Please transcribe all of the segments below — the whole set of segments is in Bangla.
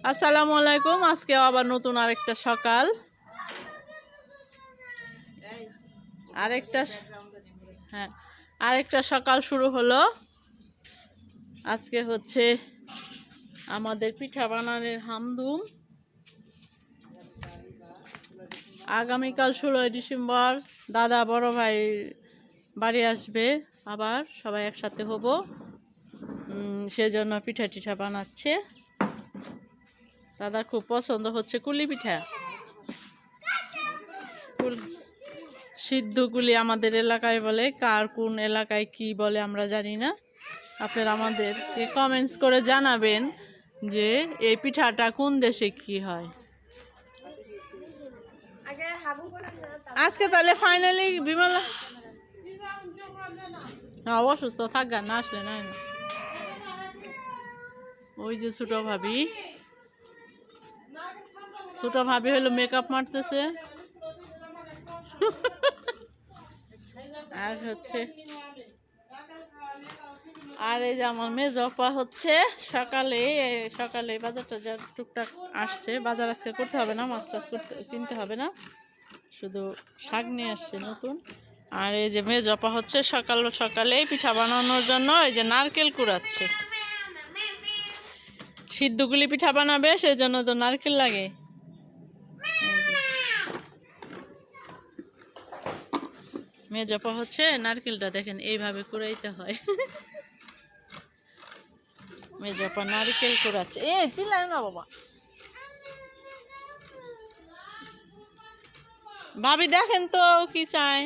আসসালামু আলাইকুম। আজকে আবার নতুন আরেকটা সকাল, আরেকটা সকাল শুরু হলো। আজকে হচ্ছে আমাদের পিঠা বানানোর হামদুম। আগামীকাল 16 ডিসেম্বর দাদা বড় ভাই বাড়ি আসবে, আবার সবাই একসাথে হব। সেজন্য পিঠা টিঠা বানাচ্ছে। দাদার খুব পছন্দ হচ্ছে কুলি পিঠা। সিদ্ধগুলি আমাদের এলাকায় বলে, কার কোন এলাকায় কি বলে আমরা জানি না। আপনারা আমাদেরকে কমেন্টস করে জানাবেন যে এই পিঠাটা কোন দেশে কি হয়। আজকে তাহলে ফাইনালি বিমলা অসুস্থ থাকবে না, আসলে নাই না। ওই যে ছোট ভাবি হলো মেকআপ মারতেছে। আর হচ্ছে আর এই যে আমার মেজপা হচ্ছে সকালে বাজারটা যা টুকটাক আসছে। বাজার আজকে করতে হবে না, মাছ টাছ কিনতে হবে না, শুধু শাক নিয়ে আসছে নতুন। আর এই যে মেজপা হচ্ছে সকালে পিঠা বানানোর জন্য এই যে নারকেল কুড়াচ্ছে। সিদ্ধগুলি পিঠা বানাবে, সেই জন্য তো নারকেল লাগে। মেজপা হচ্ছে নারকেলটা দেখেন এইভাবে কুড়াইতে হয়। মেজপা নারকেল কুড়াচ্ছে। চিল্লায় না বাবা। ভাবি দেখেন তো কি চায়।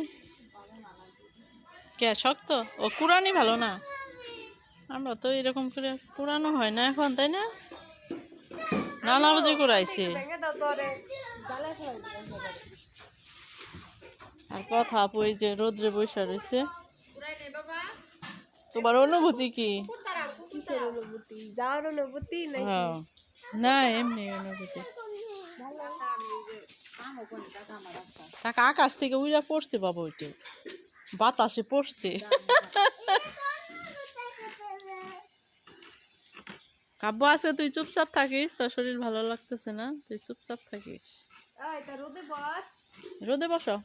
কে শক্ত? ও কুড়ানি ভালো না। আমরা তো এরকম করে কুড়ানো হয় না এখন, তাই না? নানা বুঝে কুড়াইছে। আর কথা আপু এই যে রোদ্রে বৈশা রয়েছে। তোমার অনুভূতি কি? না এমনি অনুভূতি। টাকা আকাশ থেকে উইরা পড়ছে বাবা, ওইটা বাতাসে পড়ছে। কাব্য আছে, তুই চুপচাপ থাকিস, তোর শরীর ভালো লাগতেছে না, তুই চুপচাপ থাকিস। রোদে বসো।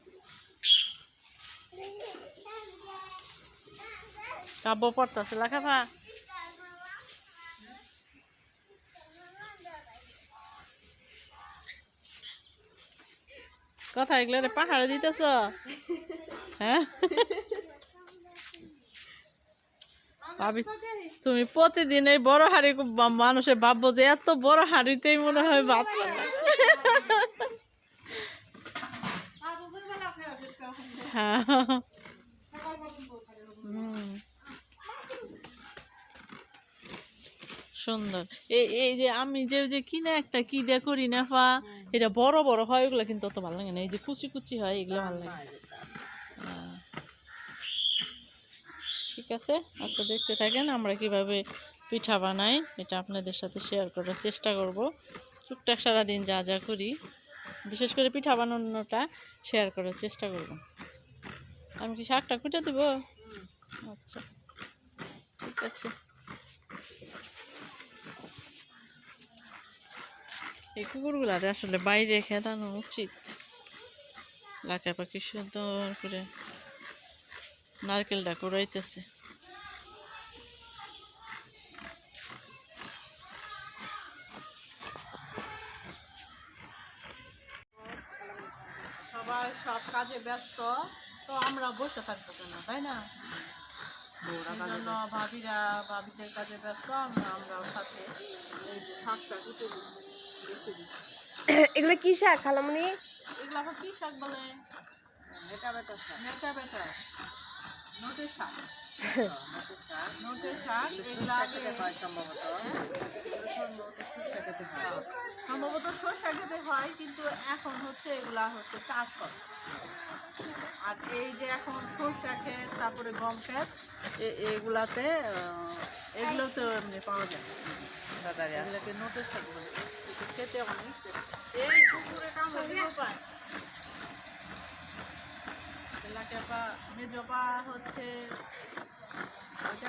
কাব্য পড়তেছে লেখাপড়া। কথা এগুলো পাহাড়ে দিতেছ? হ্যাঁ ভাবি, তুমি প্রতিদিন এই বড় হাড়ি মানুষে ভাববো যে এত বড় হাড়িতেই মনে হয় ভাত। হ্যাঁ সুন্দর। এই যে আমি যে কিনে একটা কি দিয়ে করি না পা, এটা বড় বড় হয়, ওগুলো কিন্তু অত ভালো লাগে না। এই যে কুচি কুচি হয়, এগুলো ভালো লাগে। ঠিক আছে, আজকে দেখতে থাকেন আমরা কিভাবে পিঠা বানাই, এটা আপনাদের সাথে শেয়ার করার চেষ্টা করব। টুকটাক সারাদিন যা যা করি, বিশেষ করে পিঠা বানানোটা শেয়ার করার চেষ্টা করব। আমি কি শাকটা কুটে দেব? আচ্ছা ঠিক আছে। এই কুকুরগুলার আসলে বাইরে খেদানো উচিত। লাকা পাখি সুন্দর করে নারকেলটা কুড়াইতেছে। সবাই সব কাজে ব্যস্ত, তো আমরা বসে থাকবো কেন, তাই না? ভাবিদের কাজে ব্যস্ত, আমরাও সাথে এই যে শাকটা কুটে দিচ্ছি। এগুলো কি শাক খালামণি? এগুলো আবার কি শাক বলে? মেটা বেটা নোটের শাক। সম্ভবত সরষা খেতে হয়, কিন্তু এখন হচ্ছে এগুলা হচ্ছে চাষ হয়। আর এই যে এখন সরষা ক্ষেত, তারপরে গম ক্ষেত, এগুলোতে এমনি পাওয়া যায়। এগুলোকে নোটের শাক বলে। খেতে অনেক এই পুকুরে কামড় পায়। মেজপা হচ্ছে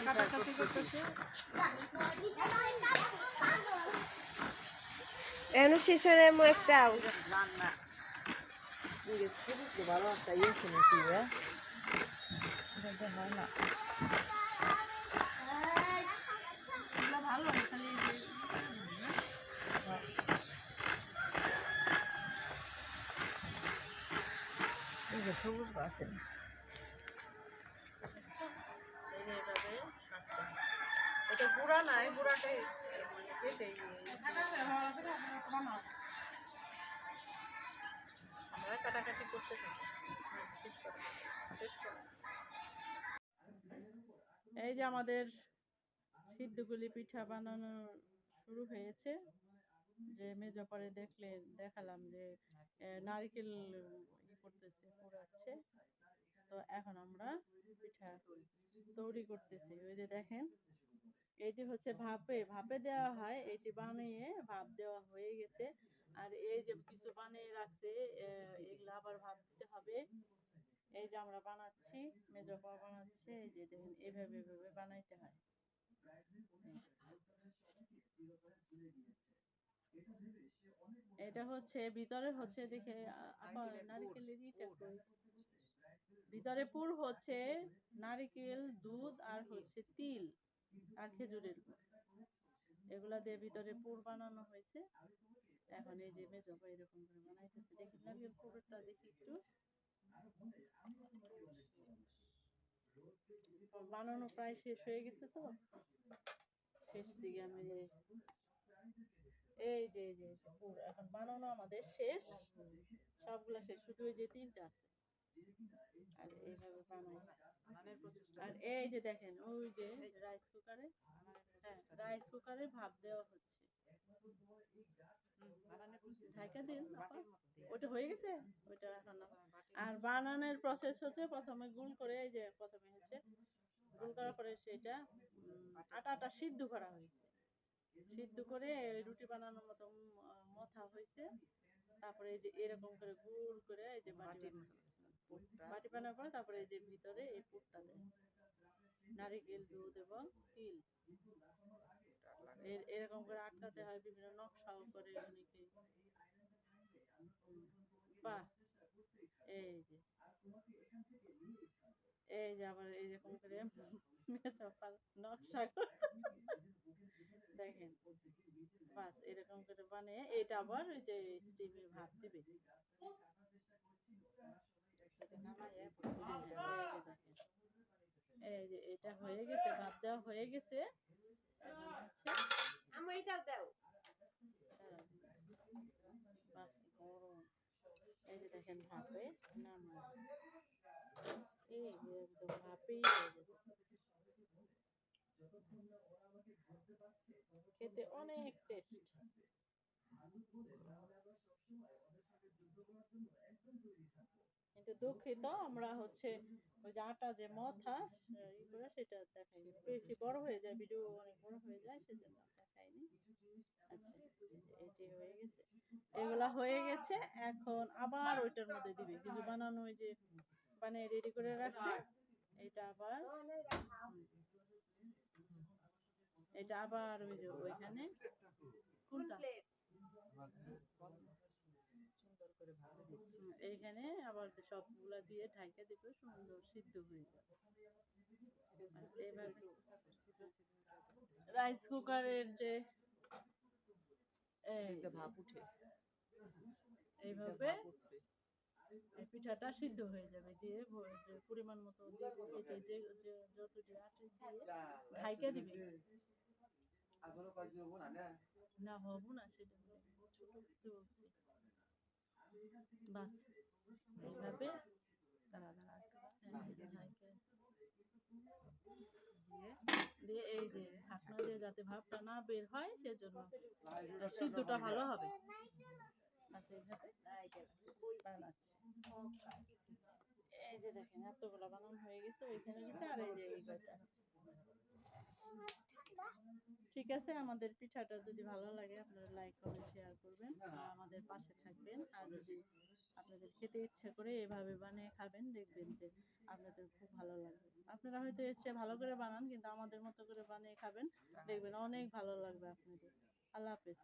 কাটাকাটি করতেছে। এখনো শেষ হয় না এমন একটাও। রান্না ভালো একটা ইয়ে শুনেছি হ্যাঁ এটা হয় না এগুলো ভালো খালি এই যে সবুজ আছে এই যে এভাবে কাটতে হয়। এটা গুঁড়া নাই, গুঁড়াটাই মানে কেটে আমরা কাটাকাটি করতে থাকি। হ্যাঁ, শেষ করো, শেষ করো। এই যে আমাদের সিদ্ধগুলি পিঠা বানানো শুরু হয়েছে। যে মেজো পরে দেখালাম যে নারকেল করতেছে, পোড়াচ্ছে। তো এখন আমরা পিঠা তৈরি করতেছি। ওই যে দেখেন, এইটি হচ্ছে ভাপে ভাপে দেওয়া হয়, এটি বানিয়ে ভাপ দেওয়া হয়ে গেছে। আর এই যে কিছু বানিয়ে রাখছে, এগুলো আবার ভাপ দিতে হবে। এই যে আমরা বানাচ্ছি, মেজো পা বানাচ্ছে, এই যে দেখেন এভাবে এভাবে বানাইতে হয়। এটা হচ্ছে ভিতরে হচ্ছে দেখে নারিকেলের ইটা কই, ভিতরে পুর হচ্ছে নারিকেল, দুধ আর হচ্ছে তিল আর খেজুরের গুড়, এগুলা দিয়ে ভিতরে পুর বানানো হয়েছে। এখন এই যে মেজো ভাই এরকম করে বানাইতেছে, দেখি নারিকেল পুরটা দেখি একটু বানানো প্রায় শেষ হয়ে গেছে। তো শেষ দিকে আমি এই যে পুর এখন বানানো আমাদের শেষ, সবগুলা শেষ, শুধু ওই যে তিনটা আছে। আর এইভাবে বানাই। আর এই যে দেখেন ওই যে রাইস কুকারে, হ্যাঁ রাইস কুকারে ভাপ দেওয়া হচ্ছে। ঢাকা দিন, ওটা হয়ে গেছে, ওইটা এখন না। আর বানানোর প্রসেস হচ্ছে প্রথমে গুল করে, এই যে প্রথমে হচ্ছে গুল করার পরে সেটা আটাটা সিদ্ধ করা হয়েছে, সিদ্ধ করে রুটি বানানোর মতো মথা হয়েছে। তারপরে এই যে এরকম করে গুল করে এই যে বাটি বানানোর পরে তারপরে এই যে ভিতরে এই পুরটা দেয়, নারিকেল, দুধ এবং তিল। এরকম করে আটকাতে হয়, বিভিন্ন নকশাও করে অনেকে। বাহ, এই যে এই যে আবার এরকম করে মেচপাল নকশা দেখেন, বাস এরকম করে বানিয়ে এটা আবার ওই যে স্টিমে ভাপ দিবে। এই যে এটা হয়ে গেছে, ভাপ দেওয়া হয়ে গেছে। আমার এটাও দাও। বাহ, গরম। এই যে দেখেন ভাপে নামা, এই একদম ভাপেই হয়ে গেছে। খেতে অনেক টেস্ট। কিন্তু দুঃখিত আমরা হচ্ছে ওই যে আটা যে মথা করে সেটা দেখাইনি, বেশি বড় হয়ে যায়, ভিডিও অনেক বড় হয়ে যায়, সেজন্য দেখাইনি। আচ্ছা, এটি হয়ে গেছে, এগুলা হয়ে গেছে। এখন আবার ওইটার মধ্যে দিবে কিছু বানানো, ওই যে বানিয়ে রেডি করে রাখছে, এটা আবার এটা আবার ওই যে ওইখানে কোনটা এইখানে আবার সবগুলা দিয়ে ঢাকা দিবে, সুন্দর সিদ্ধ হয়ে যাবে। এভাবে রাইস কুকারের যে ভাপ উঠে এইভাবে এই পিঠাটা সিদ্ধ হয়ে যাবে, দিয়ে যে পরিমাণ মতো দিবে, যে যতটি আটে দিয়ে ঢাইকা দিবে। না হবো না, সেটা ছোট করতে বলছি। বাস এইভাবে দিয়ে এই যে ঢাকনা দিয়ে যাতে ভাপটা না বের হয় সেজন্য সিদ্ধটা ভালো হবে। আচ্ছা, এইভাবে বানাচ্ছি। এই যে দেখেন এতগুলো বানানো হয়ে গেছে, ওইখানে গেছে, আর এই যে এই কয়টা। ঠিক আছে, আমাদের পিঠাটা যদি ভালো লাগে আপনারা লাইক কমেন্ট শেয়ার করবেন, আর আমাদের পাশে থাকবেন। আর যদি আপনাদের খেতে ইচ্ছে করে এভাবে বানিয়ে খাবেন, দেখবেন যে আপনাদের খুব ভালো লাগবে। আপনারা হয়তো এর চেয়ে ভালো করে বানান, কিন্তু আমাদের মতো করে বানিয়ে খাবেন, দেখবেন অনেক ভালো লাগবে আপনাদের। আল্লাহ হাফেজ।